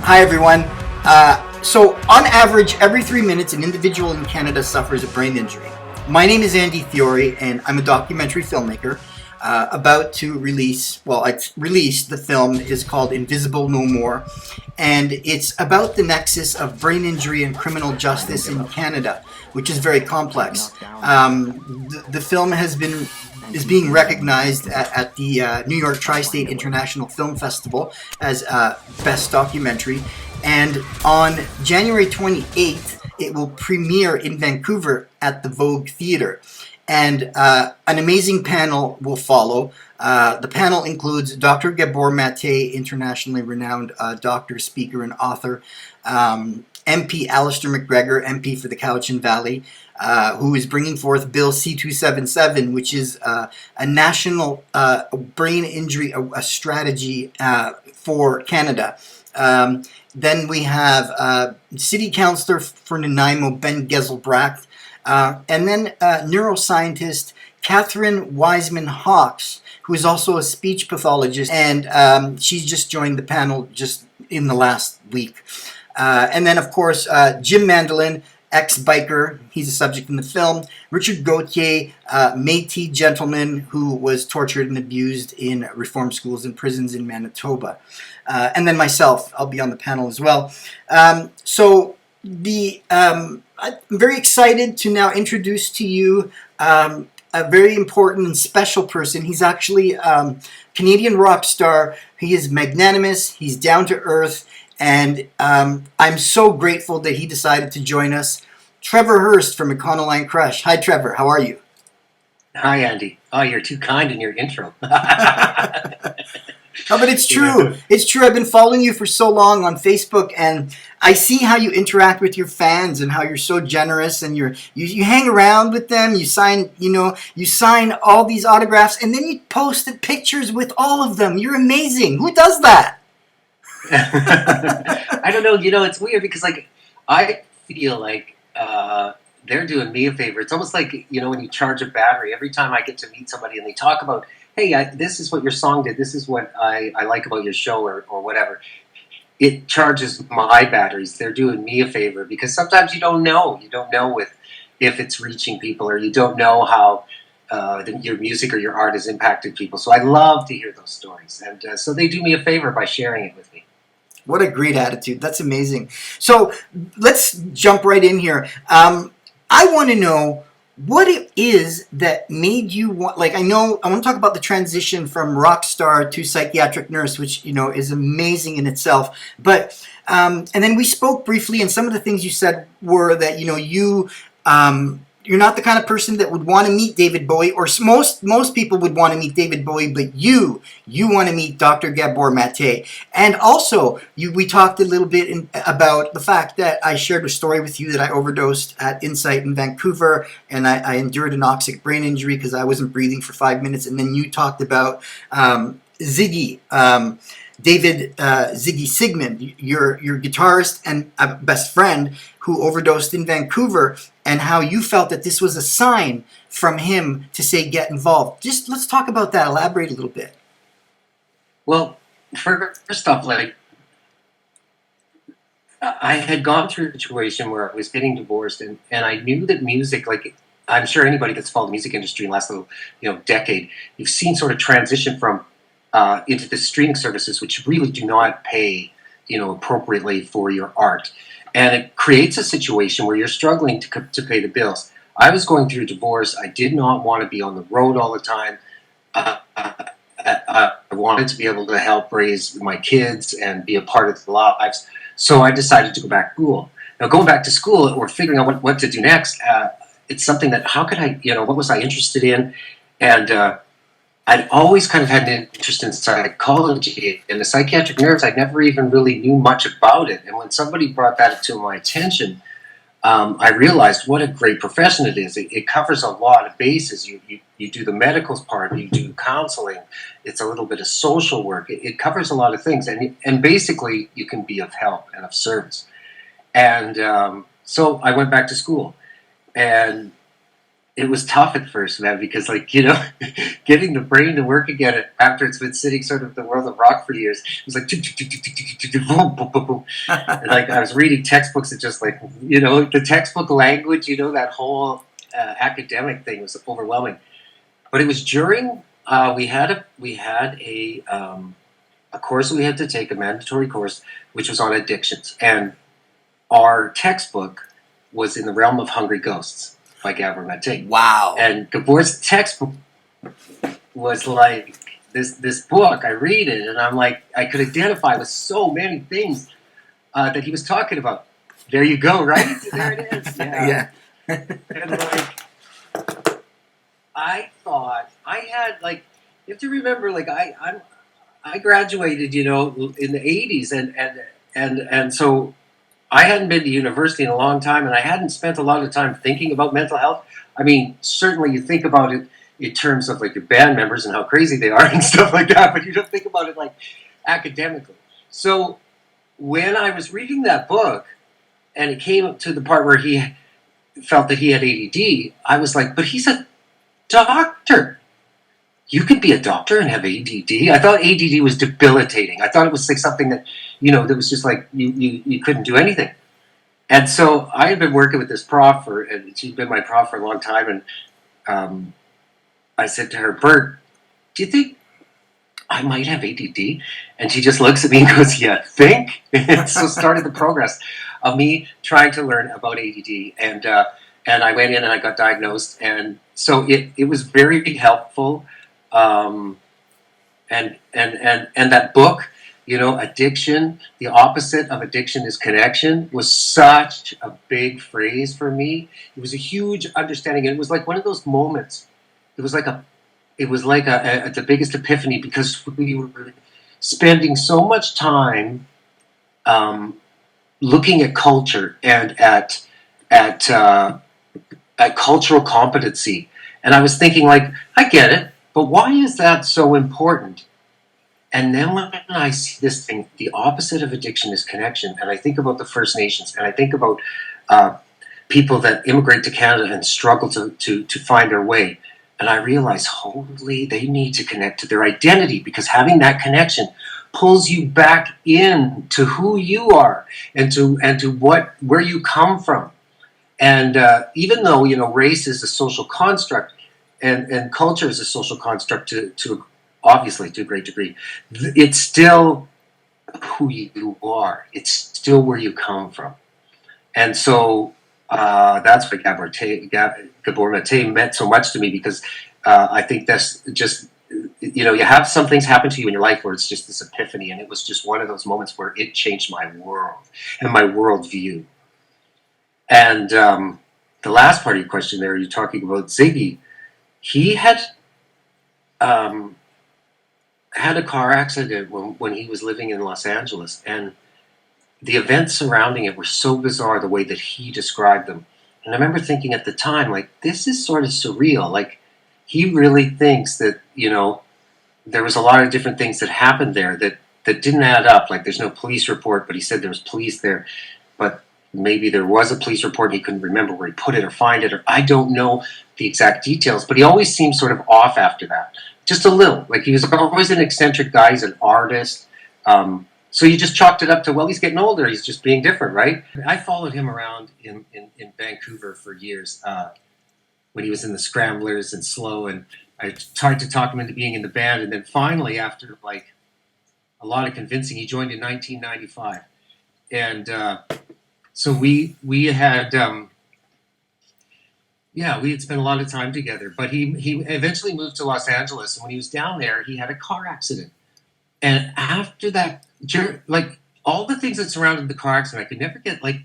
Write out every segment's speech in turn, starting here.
Hi, everyone. So, on average, every 3 minutes, an individual in Canada suffers a brain injury. My name is Andy Fiore, and I'm a documentary filmmaker about to release, it's released. The film is called Invisible No More, and it's about the nexus of brain injury and criminal justice in Canada, which is very complex. The film is being recognized at the New York Tri-State International Film Festival as Best Documentary. And on January 28th, it will premiere in Vancouver at the Vogue Theatre. And an amazing panel will follow. The panel includes Dr. Gabor Mate, internationally renowned doctor, speaker, and author, MP Alistair McGregor, MP for the Cowichan Valley, who is bringing forth Bill C-277, which is a national brain injury strategy for Canada. Then we have City Councillor for Nanaimo, Ben Geselbracht, and then neuroscientist Catherine Wiseman-Hawkes, who is also a speech pathologist, and she's just joined the panel just in the last week. And then, of course, Jim Mandolin, ex-biker, he's a subject in the film. Richard Gauthier, Métis gentleman who was tortured and abused in reform schools and prisons in Manitoba. And then myself, I'll be on the panel as well. I'm very excited to now introduce to you a very important and special person. He's actually a Canadian rock star. He is magnanimous, he's down to earth, and I'm so grateful that he decided to join us. Trevor Hurst from Econoline Crush. Hi, Trevor. How are you? Hi, Andy. Oh, you're too kind in your intro. No, but it's true. Yeah. It's true. I've been following you for so long on Facebook, and I see how you interact with your fans and how you're so generous, and you hang around with them. You sign all these autographs, and then you posted pictures with all of them. You're amazing. Who does that? I don't know. It's weird because I feel like they're doing me a favor. It's almost like, when you charge a battery. Every time I get to meet somebody and they talk about, hey, this is what your song did. This is what I like about your show or whatever. It charges my batteries. They're doing me a favor because sometimes you don't know. You don't know if it's reaching people, or you don't know how your music or your art has impacted people. So I love to hear those stories. And so they do me a favor by sharing it with me. What a great attitude. That's amazing. So let's jump right in here. I want to know what it is that made you want, I want to talk about the transition from rock star to psychiatric nurse, which, is amazing in itself. But, and then we spoke briefly, and some of the things you said were that, you're not the kind of person that would want to meet David Bowie, or most people would want to meet David Bowie, but you want to meet Dr. Gabor Mate. And also, we talked a little bit about the fact that I shared a story with you that I overdosed at Insight in Vancouver, and I endured an anoxic brain injury because I wasn't breathing for 5 minutes. And then you talked about Ziggy, David Ziggy Sigmund, your guitarist and best friend, who overdosed in Vancouver, and how you felt that this was a sign from him to say, get involved. Just let's talk about that. Elaborate a little bit. Well, first off, I had gone through a situation where I was getting divorced, and I knew that music, I'm sure anybody that's followed the music industry in the last little, decade, you've seen sort of transition from into the streaming services, which really do not pay, appropriately for your art. And it creates a situation where you're struggling to pay the bills. I was going through a divorce. I did not want to be on the road all the time. I wanted to be able to help raise my kids and be a part of their lives. So I decided to go back to school. Now, going back to school or figuring out what to do next, it's something that, how could I, what was I interested in? And I'd always kind of had an interest in psychology, and the psychiatric nurse, I never even really knew much about it. And when somebody brought that to my attention, I realized what a great profession it is. It covers a lot of bases. You do the medical part, you do counseling, it's a little bit of social work. It covers a lot of things, and basically you can be of help and of service. And so I went back to school, and it was tough at first, man, because like, you know, getting the brain to work again after it's been sitting sort of in the world of rock for years, it was like, boom, boom, boom, boom. And like I was reading textbooks that just like, you know, the textbook language, you know, that whole academic thing was overwhelming. But it was during we had a course we had to take, a mandatory course, which was on addictions, and our textbook was in the realm of Hungry Ghosts by Gabor Mate. Wow. And Gabor's textbook was like this book. I read it, and I'm like, I could identify with so many things that he was talking about. There you go, right? There it is. Yeah. And like, I thought I had like, you have to remember, like I graduated, you know, in the '80s, and so I hadn't been to university in a long time, and I hadn't spent a lot of time thinking about mental health. I mean, certainly you think about it in terms of like your band members and how crazy they are and stuff like that, but you don't think about it like academically. So when I was reading that book and it came to the part where he felt that he had ADD, I was like, but he's a doctor. You could be a doctor and have ADD. I thought ADD was debilitating. I thought it was like something that, you know, that was just like you couldn't do anything. And so I had been working with this prof and she'd been my prof for a long time. And I said to her, Bert, do you think I might have ADD? And she just looks at me and goes, yeah, think? And so started the progress of me trying to learn about ADD. And I went in and I got diagnosed. And so it was very helpful. And that book, you know, Addiction, the opposite of addiction is connection, was such a big phrase for me. It was a huge understanding. And it was like one of those moments. It was like the biggest epiphany, because we were spending so much time looking at culture and at cultural competency. And I was thinking, like, I get it, but why is that so important? And then when I see this thing, the opposite of addiction is connection, and I think about the First Nations, and I think about people that immigrate to Canada and struggle to find their way, and I realize, holy, they need to connect to their identity, because having that connection pulls you back in to who you are and to where you come from. And even though, you know, race is a social construct, and culture is a social construct to obviously to a great degree, it's still who you are. It's still where you come from. And so that's why Gabor Mate meant so much to me, because I think that's just, you know, you have some things happen to you in your life where it's just this epiphany, and it was just one of those moments where it changed my world and my worldview. And the last part of your question there, you're talking about Ziggy. He had had a car accident when he was living in Los Angeles, and the events surrounding it were so bizarre, the way that he described them. And I remember thinking at the time, like, this is sort of surreal. Like, he really thinks that, you know, there was a lot of different things that happened there that didn't add up. Like, there's no police report, but he said there was police there. But maybe there was a police report and he couldn't remember where he put it or find it, or I don't know the exact details. But he always seemed sort of off after that. Just a little. Like, he was always an eccentric guy. He's an artist. So you just chalked it up to, well, he's getting older. He's just being different, right? I followed him around in Vancouver for years when he was in the Scramblers and Slow, and I tried to talk him into being in the band. And then finally, after like a lot of convincing, he joined in 1995. And so we had we had spent a lot of time together. But he eventually moved to Los Angeles, and when he was down there, he had a car accident. And after that, like, all the things that surrounded the car accident, I could never get, like,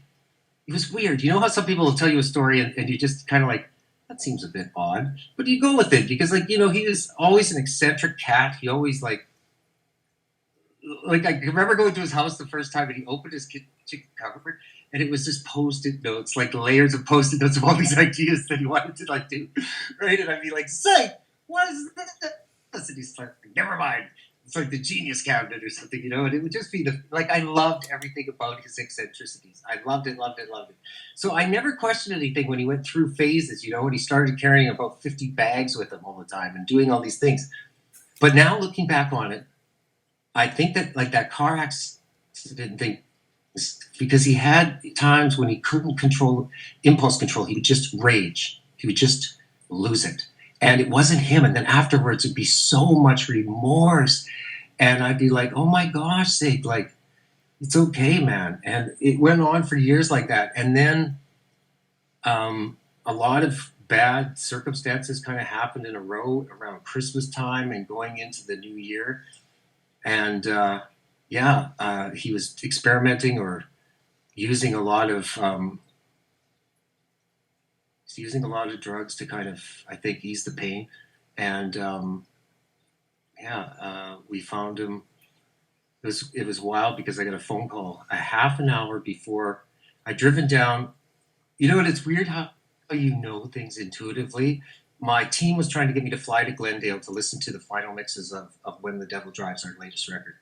it was weird. You know how some people will tell you a story and you just kind of like, that seems a bit odd. But you go with it because, like, you know, he was always an eccentric cat. He always, like I remember going to his house the first time, and he opened his kitchen cupboard, and it was just Post-it notes, like layers of Post-it notes of all these ideas that he wanted to, like, do. Right? And I'd be like, say, what is this? And he's like, never mind. it's like the Genius Cabinet or something, you know. And it would just be I loved everything about his eccentricities. I loved it, loved it, loved it. So I never questioned anything when he went through phases, you know, when he started carrying about 50 bags with him all the time and doing all these things. But now looking back on it, I think that like that car accident thing, because he had times when he couldn't control impulse control, he would just rage. He would just lose it. And it wasn't him. And then afterwards, it'd be so much remorse. And I'd be like, oh my gosh, sake, like, it's okay, man. And it went on for years like that. And then a lot of bad circumstances kind of happened in a row around Christmas time and going into the new year. And he was experimenting or using a lot of drugs to kind of, I think, ease the pain. And we found him. It was wild because I got a phone call a half an hour before I'd driven down. You know what? It's weird how you know things intuitively. My team was trying to get me to fly to Glendale to listen to the final mixes of When the Devil Drives, our latest record.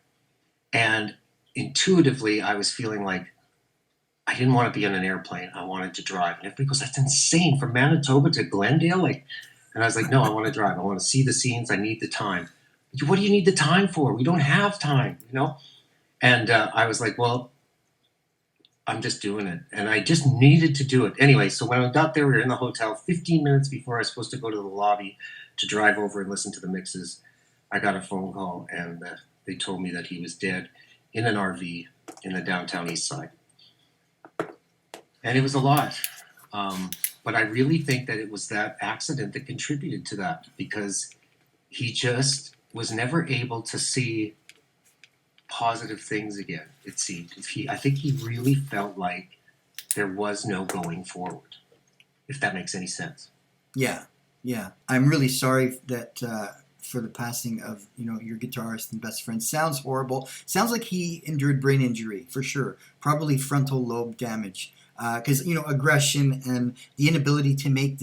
And intuitively, I was feeling like I didn't want to be on an airplane. I wanted to drive. And everybody goes, that's insane. From Manitoba to Glendale? And I was like, no, I want to drive. I want to see the scenes. I need the time. What do you need the time for? We don't have time, you know? And I was like, well, I'm just doing it. And I just needed to do it. Anyway, so when I got there, we were in the hotel 15 minutes before I was supposed to go to the lobby to drive over and listen to the mixes. I got a phone call, and they told me that he was dead in an RV in the downtown east side. And it was a lot. But I really think that it was that accident that contributed to that, because he just was never able to see positive things again, it seemed. I think he really felt like there was no going forward, if that makes any sense. Yeah. I'm really sorry that for the passing of, you know, your guitarist and best friend. Sounds horrible. Sounds like he endured brain injury, for sure. Probably frontal lobe damage. Because, you know, aggression and the inability to make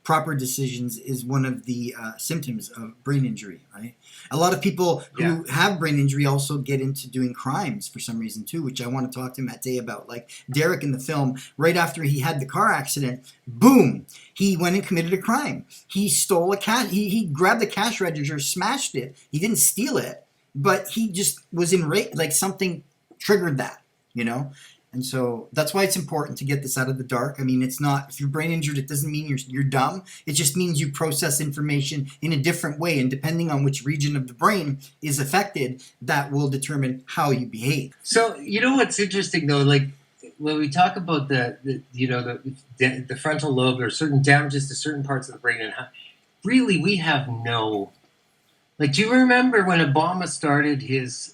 proper decisions, is one of the symptoms of brain injury, right? A lot of people who have brain injury also get into doing crimes for some reason too, which I want to talk to Matt Day about. Like Derek in the film, right after he had the car accident, boom, he went and committed a crime. He stole a cash. He grabbed the cash register, smashed it. He didn't steal it, but he just was enraged. Like something triggered that, you know? And so that's why it's important to get this out of the dark. I mean, it's not, if you're brain injured, it doesn't mean you're dumb. It just means you process information in a different way. And depending on which region of the brain is affected, that will determine how you behave. So, you know what's interesting though, like when we talk about the frontal lobe or certain damages to certain parts of the brain, and how, really we have no, like, do you remember when Obama started his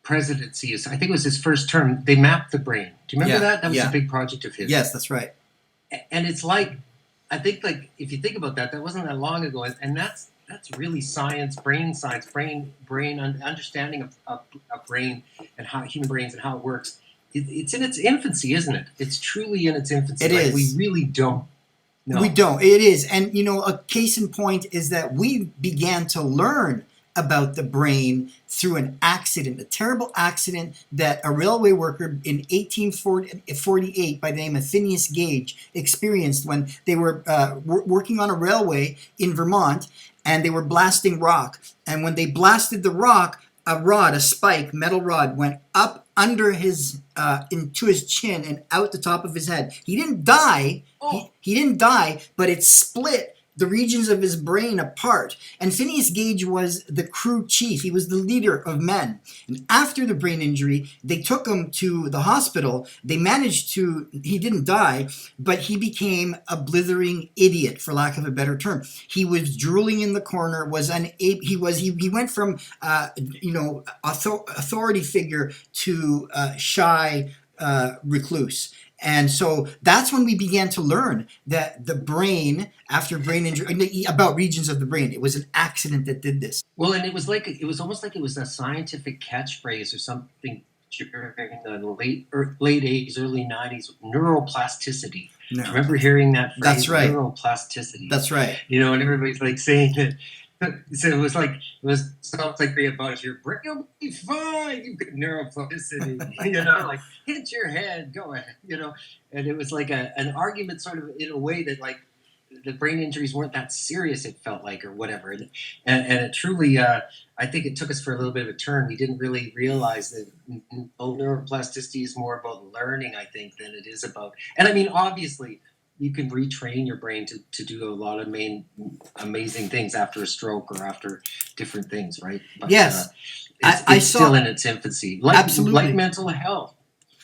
presidency? I think it was his first term. They mapped the brain. Do you remember that? That was a big project of his. Yes, that's right. And it's like, I think, like, if you think about that, that wasn't that long ago, and that's really science, brain, understanding of brain and how human brains and how it works. It's in its infancy, isn't it? It's truly in its infancy. It is. We really don't know. We don't. It is. And, you know, a case in point is that we began to learn about the brain through an accident, a terrible accident that a railway worker in 1848 by the name of Phineas Gage experienced when they were working on a railway in Vermont, and they were blasting rock. And when they blasted the rock, a spike, metal rod, went up under his, into his chin and out the top of his head. He didn't die. Oh. He didn't die, but it split the regions of his brain apart. And Phineas Gage was the crew chief. He was the leader of men. And after the brain injury, they took him to the hospital. He didn't die, but he became a blithering idiot, for lack of a better term. He was drooling in the corner, he went from, authority figure to shy recluse. And so that's when we began to learn that the brain, after brain injury, about regions of the brain. It was an accident that did this. Well, and it was almost like it was a scientific catchphrase or something during the late 80s, early 90s, neuroplasticity. No. Do you remember hearing that phrase? That's right. Neuroplasticity. That's right. You know, and everybody's like saying that So sounds like the about your brain. You'll be fine. You get neuroplasticity. Like hit your head. Go ahead. And it was like an argument, sort of in a way that like the brain injuries weren't that serious. It felt like, or whatever. And it truly, I think it took us for a little bit of a turn. We didn't really realize that neuroplasticity is more about learning, I think, than it is about. And I mean, obviously, you can retrain your brain to do a lot of amazing things after a stroke or after different things, right? But Yes, I it's saw still in its infancy, like absolutely. mental health.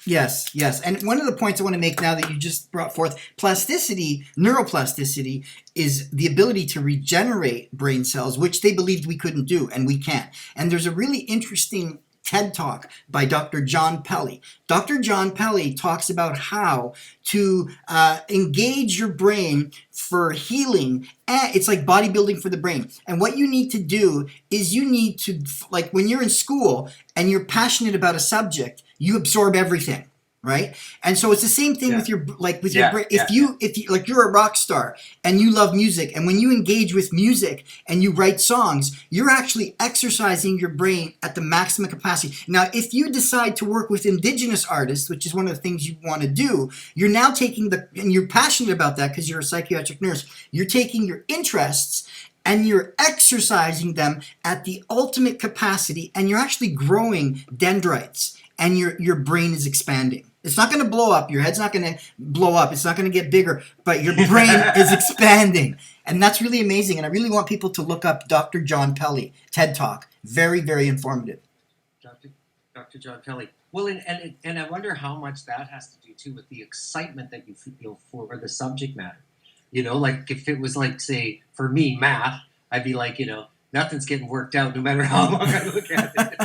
Yes, yes. And one of the points I want to make now that you just brought forth, plasticity, neuroplasticity, is the ability to regenerate brain cells, which they believed we couldn't do, and we can. And there's a really interesting TED Talk by Dr. John Pelly. Dr. John Pelly talks about how to engage your brain for healing. And it's like bodybuilding for the brain. And what you need to do is you need to, like when you're in school and you're passionate about a subject, you absorb everything, right? And so it's the same thing with your your brain. If you like, you're a rock star and you love music, and when you engage with music and you write songs, you're actually exercising your brain at the maximum capacity. Now, if you decide to work with indigenous artists, which is one of the things you want to do, you're now taking and you're passionate about that because you're a psychiatric nurse, you're taking your interests and you're exercising them at the ultimate capacity, and you're actually growing dendrites, and your brain is expanding. It's not going to blow up. Your head's not going to blow up. It's not going to get bigger, but your brain is expanding. And that's really amazing. And I really want people to look up Dr. John Pelly, TED Talk. Very, very informative. Dr. John Pelly. Well, and I wonder how much that has to do, too, with the excitement that you feel for the subject matter. Like if it was like, say, for me, math, I'd be like, nothing's getting worked out no matter how long I look at it.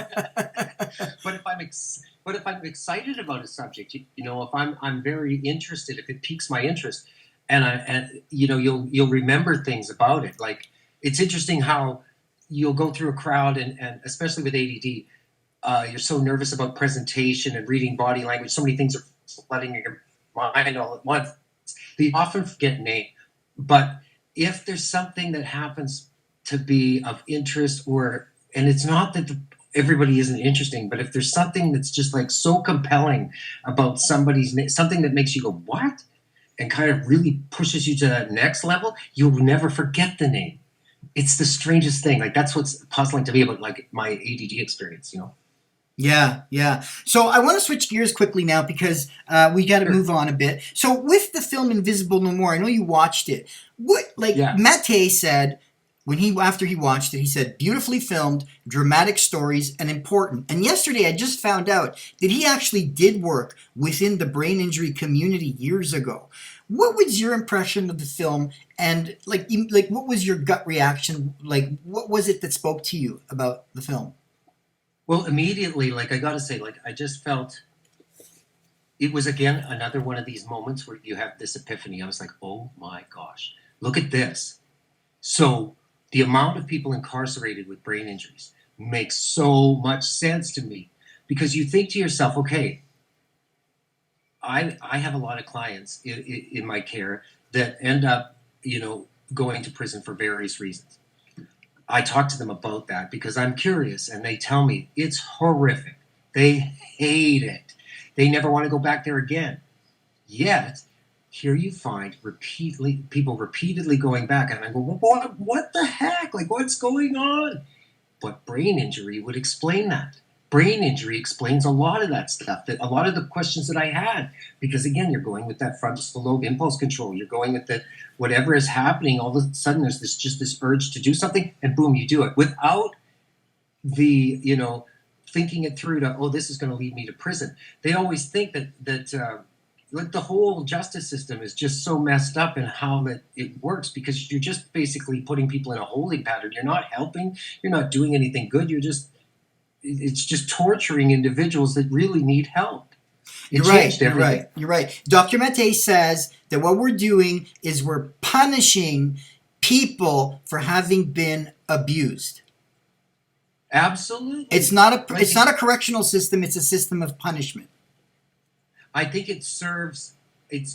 But if I'm excited about a subject, if I'm very interested, if it piques my interest, and you'll remember things about it. Like it's interesting how you'll go through a crowd, and especially with ADD, you're so nervous about presentation and reading body language. So many things are flooding your mind all at once. You often forget name. But if there's something that happens to be of interest, and it's not that everybody isn't interesting, but if there's something that's just like so compelling about somebody's name, something that makes you go, what? And kind of really pushes you to that next level, you'll never forget the name. It's the strangest thing. Like that's what's puzzling to me about like my ADD experience, Yeah, yeah. So I want to switch gears quickly now because we got to move on a bit. So with the film Invisible No More, I know you watched it. Mattei said after he watched it, he said, beautifully filmed, dramatic stories, and important. And yesterday I just found out that he actually did work within the brain injury community years ago. What was your impression of the film, and like what was your gut reaction? Like what was it that spoke to you about the film? Well, immediately, like I gotta say, like I just felt it was again another one of these moments where you have this epiphany. I was like, oh my gosh, look at this. So the amount of people incarcerated with brain injuries makes so much sense to me, because you think to yourself, okay, I have a lot of clients in my care that end up, going to prison for various reasons. I talk to them about that because I'm curious, and they tell me it's horrific. They hate it. They never want to go back there again. Yet, here you find people repeatedly going back, and I go, well, what the heck? Like, what's going on? But brain injury would explain that. Brain injury explains a lot of that stuff, that a lot of the questions that I had, because again, you're going with that frontal lobe impulse control. You're going with the whatever is happening. All of a sudden, there's this urge to do something, and boom, you do it without the thinking it through to, oh, this is going to lead me to prison. They always think that like the whole justice system is just so messed up in how that it works, because you're just basically putting people in a holding pattern. You're not helping. You're not doing anything good. It's just torturing individuals that really need help. You're right. Dr. Mattei says that what we're doing is we're punishing people for having been abused. Absolutely. It's not a correctional system, it's a system of punishment. I think it's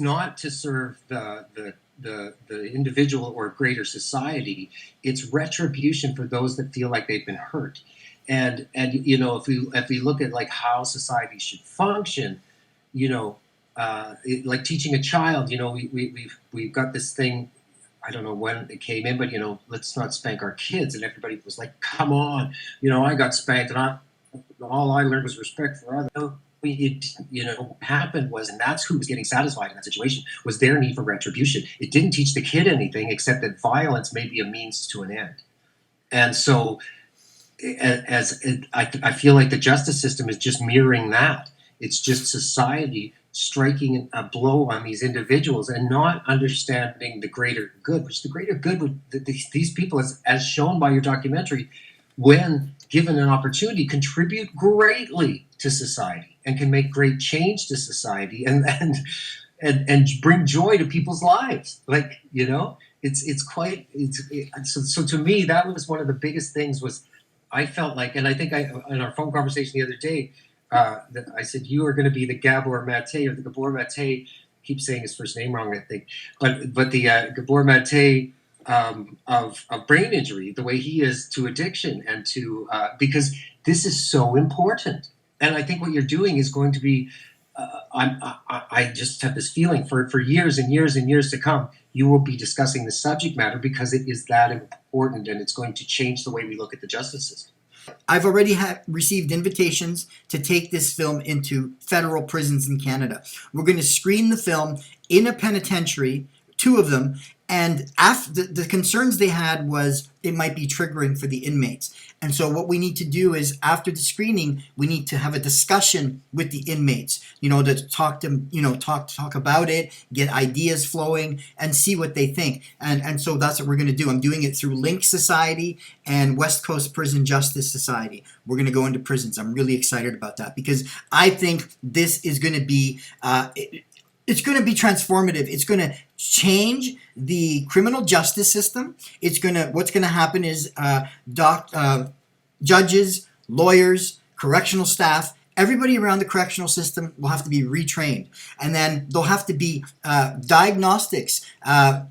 not to serve the the individual or greater society. It's retribution for those that feel like they've been hurt. And if we look at like how society should function, like teaching a child, we've got this thing. I don't know when it came in, but let's not spank our kids. And everybody was like, "Come on, I got spanked, and all I learned was respect for others." What happened was, and that's who was getting satisfied in that situation, was their need for retribution. It didn't teach the kid anything except that violence may be a means to an end. And so, I feel like the justice system is just mirroring that. It's just society striking a blow on these individuals and not understanding the greater good, which the greater good would these people, as shown by your documentary, when given an opportunity, contribute greatly to society and can make great change to society and bring joy to people's lives. So to me, that was one of the biggest things. Was I felt like, and I think in our phone conversation the other day, that I said, you are going to be the Gabor Mate, or the Gabor Mate. Keep saying his first name wrong, I think, but the Gabor Mate of brain injury, the way he is to addiction, and to because this is so important. And I think what you're doing is going to be. I just have this feeling for years and years and years to come, you will be discussing the subject matter because it is that important, and it's going to change the way we look at the justice system. I've already received invitations to take this film into federal prisons in Canada. We're going to screen the film in a penitentiary, 2 of them, and after the concerns they had was it might be triggering for the inmates. And so what we need to do is, after the screening, we need to have a discussion with the inmates, to talk to talk about it, get ideas flowing, and see what they think. And so that's what we're going to do. I'm doing it through Link Society and West Coast Prison Justice Society. We're going to go into prisons. I'm really excited about that because I think this is going to be it's going to be transformative. It's going to change the criminal justice system. What's going to happen is judges, lawyers, correctional staff, everybody around the correctional system will have to be retrained. And then there'll have to be diagnostics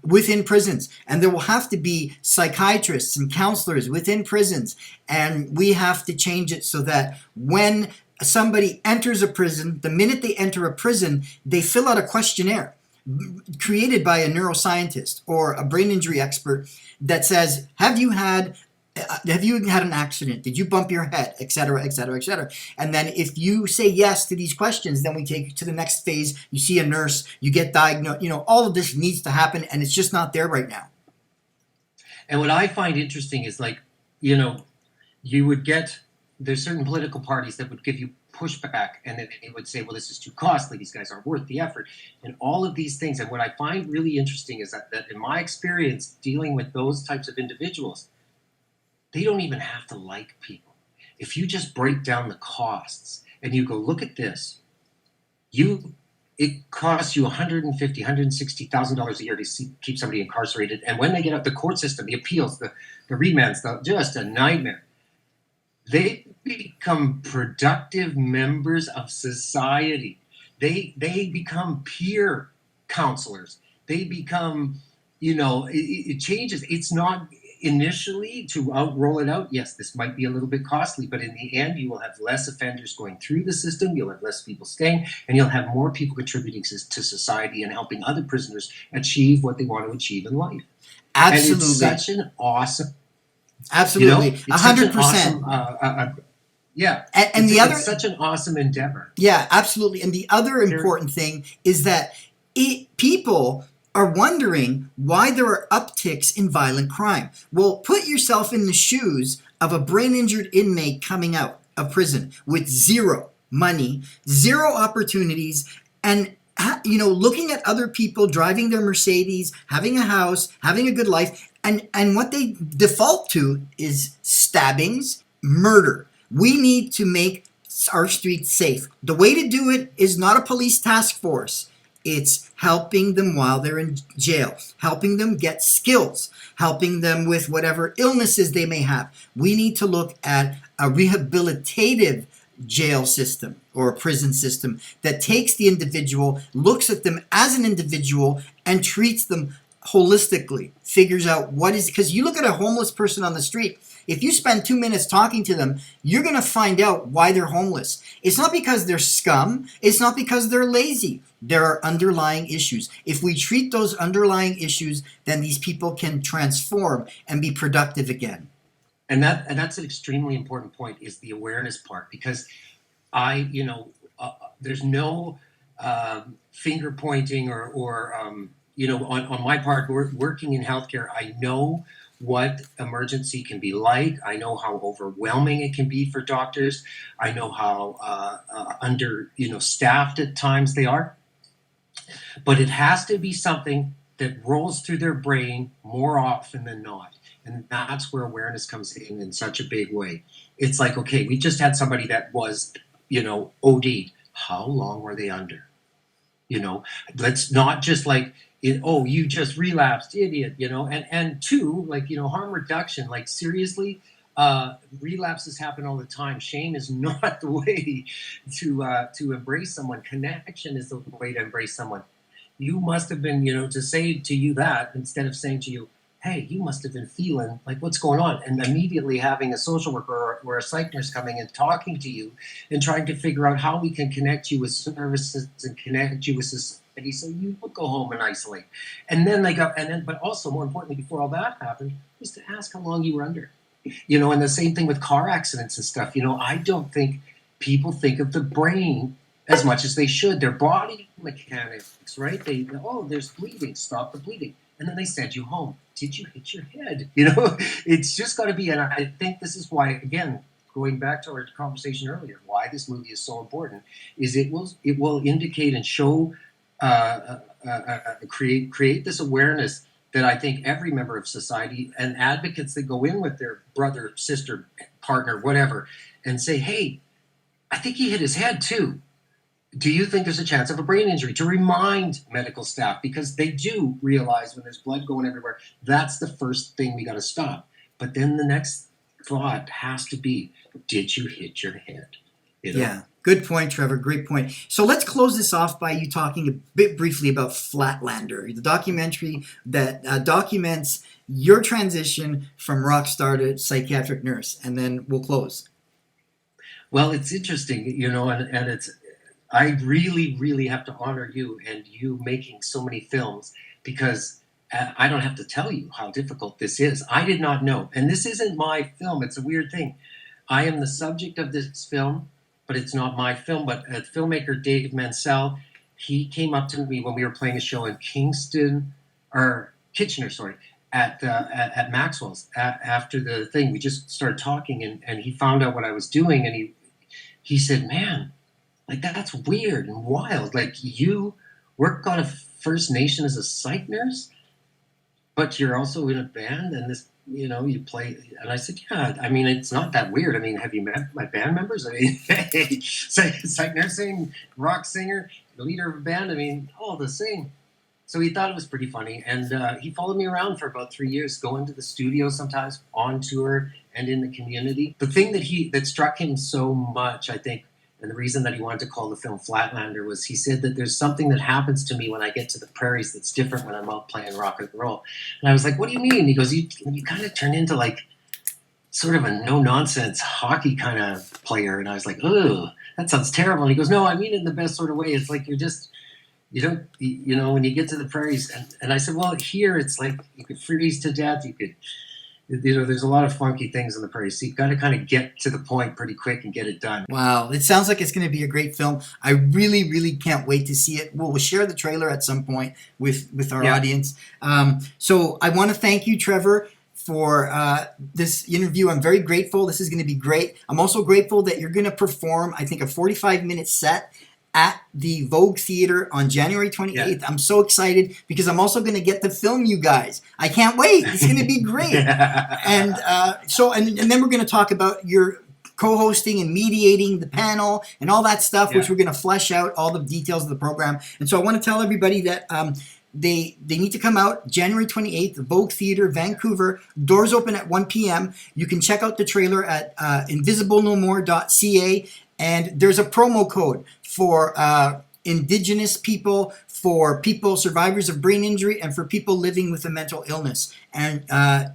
within prisons. And there will have to be psychiatrists and counselors within prisons. And we have to change it so that when somebody enters a prison, the minute they enter a prison, they fill out a questionnaire created by a neuroscientist or a brain injury expert that says, have you had an accident? Did you bump your head? Et cetera, et cetera, et cetera. And then if you say yes to these questions, then we take you to the next phase. You see a nurse, you get diagnosed. All of this needs to happen, and it's just not there right now. And what I find interesting is, you would get, there's certain political parties that would give you pushback, and then they would say, well, this is too costly, these guys aren't worth the effort, and all of these things. And what I find really interesting is that in my experience dealing with those types of individuals, they don't even have to like people. If you just break down the costs and you go, look at this, it costs you $150,000, $160,000 a year to keep somebody incarcerated. And when they get out, the court system, the appeals, the remands, just a nightmare. They become productive members of society. They become peer counselors. They become, it changes. It's not initially to roll it out. Yes, this might be a little bit costly, but in the end, you will have less offenders going through the system. You'll have less people staying, and you'll have more people contributing to society and helping other prisoners achieve what they want to achieve in life. Absolutely. And it's such an awesome. Absolutely, 100%. Yeah, it's such an awesome endeavor. Yeah, absolutely. And the other important thing is that people are wondering why there are upticks in violent crime. Well, put yourself in the shoes of a brain-injured inmate coming out of prison with zero money, zero opportunities, and looking at other people driving their Mercedes, having a house, having a good life, and what they default to is stabbings, murder. We need to make our streets safe. The way to do it is not a police task force. It's helping them while they're in jail, helping them get skills, helping them with whatever illnesses they may have. We need to look at a rehabilitative jail system or a prison system that takes the individual, looks at them as an individual, and treats them holistically figures out what is, because you look at a homeless person on the street, if you spend 2 minutes talking to them, you're going to find out why they're homeless. It's not because they're scum. It's not because they're lazy. There are underlying issues. If we treat those underlying issues, then these people can transform and be productive again. And that's an extremely important point, is the awareness part, because there's no finger pointing or on my part, working in healthcare, I know what emergency can be like. I know how overwhelming it can be for doctors. I know how staffed at times they are. But it has to be something that rolls through their brain more often than not. And that's where awareness comes in such a big way. It's like, okay, we just had somebody that was, OD'd. How long were they under? Let's not just like, you just relapsed, idiot, and two, like, harm reduction, like seriously, relapses happen all the time. Shame is not the way to embrace someone. Connection is the way to embrace someone. You must have been, to say to you that, instead of saying to you, hey, you must have been feeling like, what's going on? And immediately having a social worker or a psych nurse coming and talking to you and trying to figure out how we can connect you with services and connect you with society so you would go home and isolate. And then but also more importantly, before all that happened, was to ask how long you were under. And the same thing with car accidents and stuff. I don't think people think of the brain as much as they should. Their body mechanics, right? There's bleeding, stop the bleeding. And then they send you home. Did you hit your head? It's just got to be. And I think this is why, again, going back to our conversation earlier, why this movie is so important is it will indicate and show, create this awareness that I think every member of society and advocates that go in with their brother, sister, partner, whatever, and say, hey, I think he hit his head too. Do you think there's a chance of a brain injury? To remind medical staff, because they do realize when there's blood going everywhere, that's the first thing we got to stop. But then the next thought has to be, did you hit your head? Yeah, good point, Trevor. Great point. So let's close this off by you talking a bit briefly about Flatlander, the documentary that documents your transition from rock star to psychiatric nurse, and then we'll close. Well, it's interesting, and it's, I really, really have to honor you and you making so many films, because I don't have to tell you how difficult this is. I did not know. And this isn't my film. It's a weird thing. I am the subject of this film, but it's not my film. But filmmaker Dave Mansell, he came up to me when we were playing a show in Kitchener, at Maxwell's after the thing. We just started talking and he found out what I was doing, and he said, man, like, that's weird and wild. Like, you work on a First Nation as a psych nurse, but you're also in a band, and this, you play. And I said, yeah, I mean, it's not that weird. I mean, have you met my band members? I mean, hey, psych nursing, rock singer, the leader of a band. I mean, all the same. So he thought it was pretty funny. And he followed me around for about 3 years, going to the studio sometimes, on tour and in the community. The thing that struck him so much, I think, and the reason that he wanted to call the film Flatlander, was he said that there's something that happens to me when I get to the prairies that's different when I'm out playing rock and roll. And I was like, what do you mean? He goes, you kind of turn into like sort of a no-nonsense hockey kind of player. And I was like, oh, that sounds terrible. And he goes, no, I mean it in the best sort of way. It's like you don't, when you get to the prairies. And I said, well, here it's like you could freeze to death. You could, there's a lot of funky things in the prairies. So you've got to kind of get to the point pretty quick and get it done. Wow. It sounds like it's going to be a great film. I really, really can't wait to see it. We'll share the trailer at some point with our audience. So I want to thank you, Trevor, for this interview. I'm very grateful. This is going to be great. I'm also grateful that you're going to perform, I think, a 45-minute set at the Vogue Theater on January 28th. Yeah. I'm so excited because I'm also going to get to film you guys. I can't wait. It's going to be great. And then we're going to talk about your co-hosting and mediating the panel and all that stuff, which we're going to flesh out all the details of the program. And so I want to tell everybody that they need to come out January 28th, the Vogue Theater, Vancouver. Doors open at 1 p.m. You can check out the trailer at invisiblenomore.ca. And there's a promo code for Indigenous people for people, survivors of brain injury, and for people living with a mental illness. And, I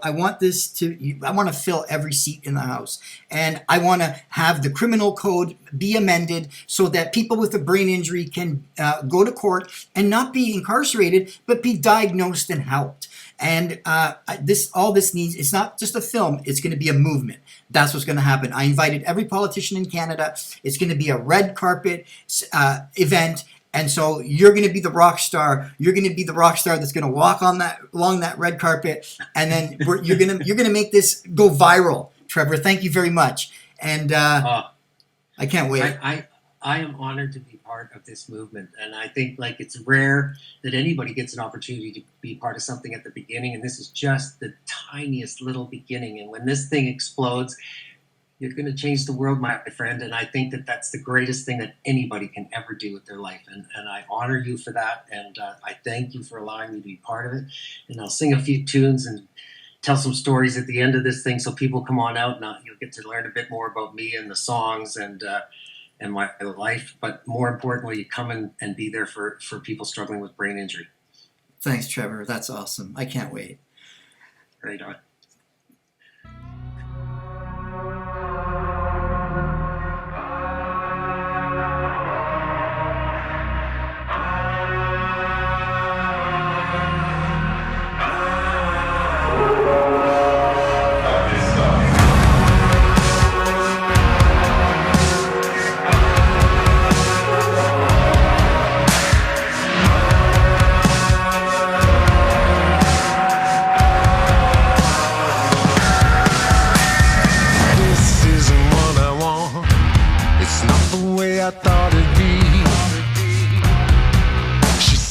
want to fill every seat in the House. And I want to have the criminal code be amended so that people with a brain injury can go to court and not be incarcerated, but be diagnosed and helped. And all this needs, it's not just a film, it's going to be a movement. That's what's going to happen. I invited every politician in Canada. It's going to be a red carpet event. And so you're going to be the rock star. You're going to be the rock star that's going to walk along that red carpet, and then you're going to make this go viral. Trevor, thank you very much, and I can't wait. I am honored to be part of this movement, and I think it's rare that anybody gets an opportunity to be part of something at the beginning, and this is just the tiniest little beginning. And when this thing explodes, you're going to change the world, my friend, and I think that that's the greatest thing that anybody can ever do with their life, and I honor you for that, and I thank you for allowing me to be part of it. And I'll sing a few tunes and tell some stories at the end of this thing, so people come on out, and you'll get to learn a bit more about me and the songs and my life, but more importantly, you come and be there for people struggling with brain injury. Thanks, Trevor. That's awesome. I can't wait. Right on.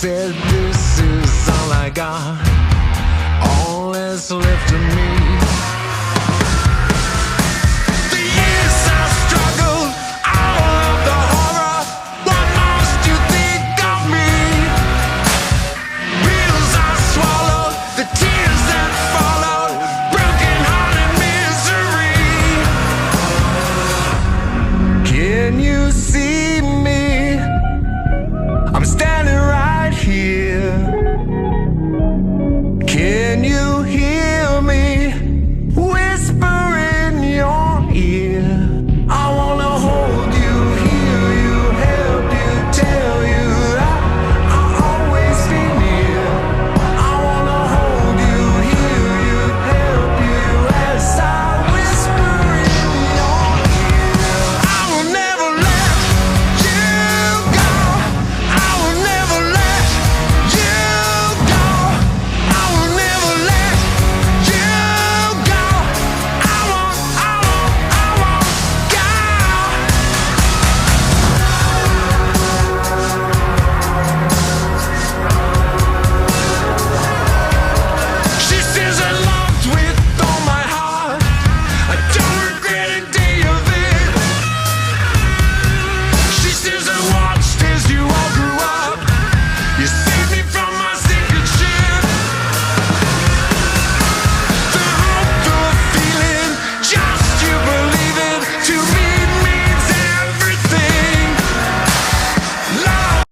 Said this is all I got, all that's left of me. The years I struggled, all of the horror, what must you think of me? Pills I swallowed, the tears that followed, broken heart and misery. Can you see me?